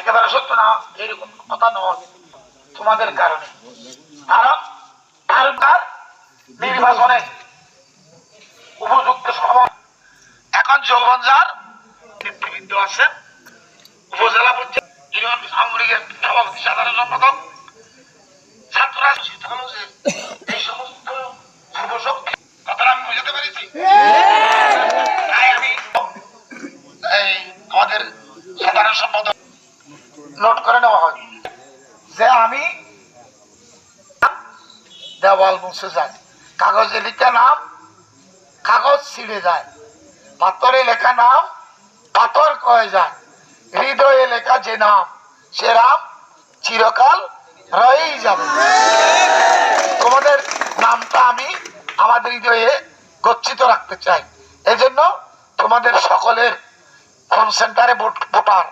একেবারে সত্য না এরকম কথা নয়, তোমাদের কারণে। কারণ তারকার নির্বাচনে উপযুক্ত সময় এখন যৌবনজার নেতৃবৃন্দ আছেন, উপজেলা পর্যায়ে ইউনিয়ন আওয়ামী লীগের সভাপতি, সাধারণ সম্পাদক, ছাত্ররা হলো যে এই সমস্ত যুবশক্তি কথাটা আমি বুঝাতে পেরেছি। তাই আমি এই আমাদের সাধারণ সম্পাদক নোট করে নেওয়া হয় যে আমি দেওয়াল মুছে যায়, কাগজে লেখা নাম কাগজ ছিঁড়ে যায়, পাথরে লেখা নাম পাথর কয়ে যায়, হৃদয়ে লেখা যে নাম সে নাম চিরকাল রয়েই যাবে। তোমাদের নামটা আমি আমাদের হৃদয়ে গচ্ছিত রাখতে চাই। এজন্য তোমাদের সকলের হোম সেন্টারে ভোটার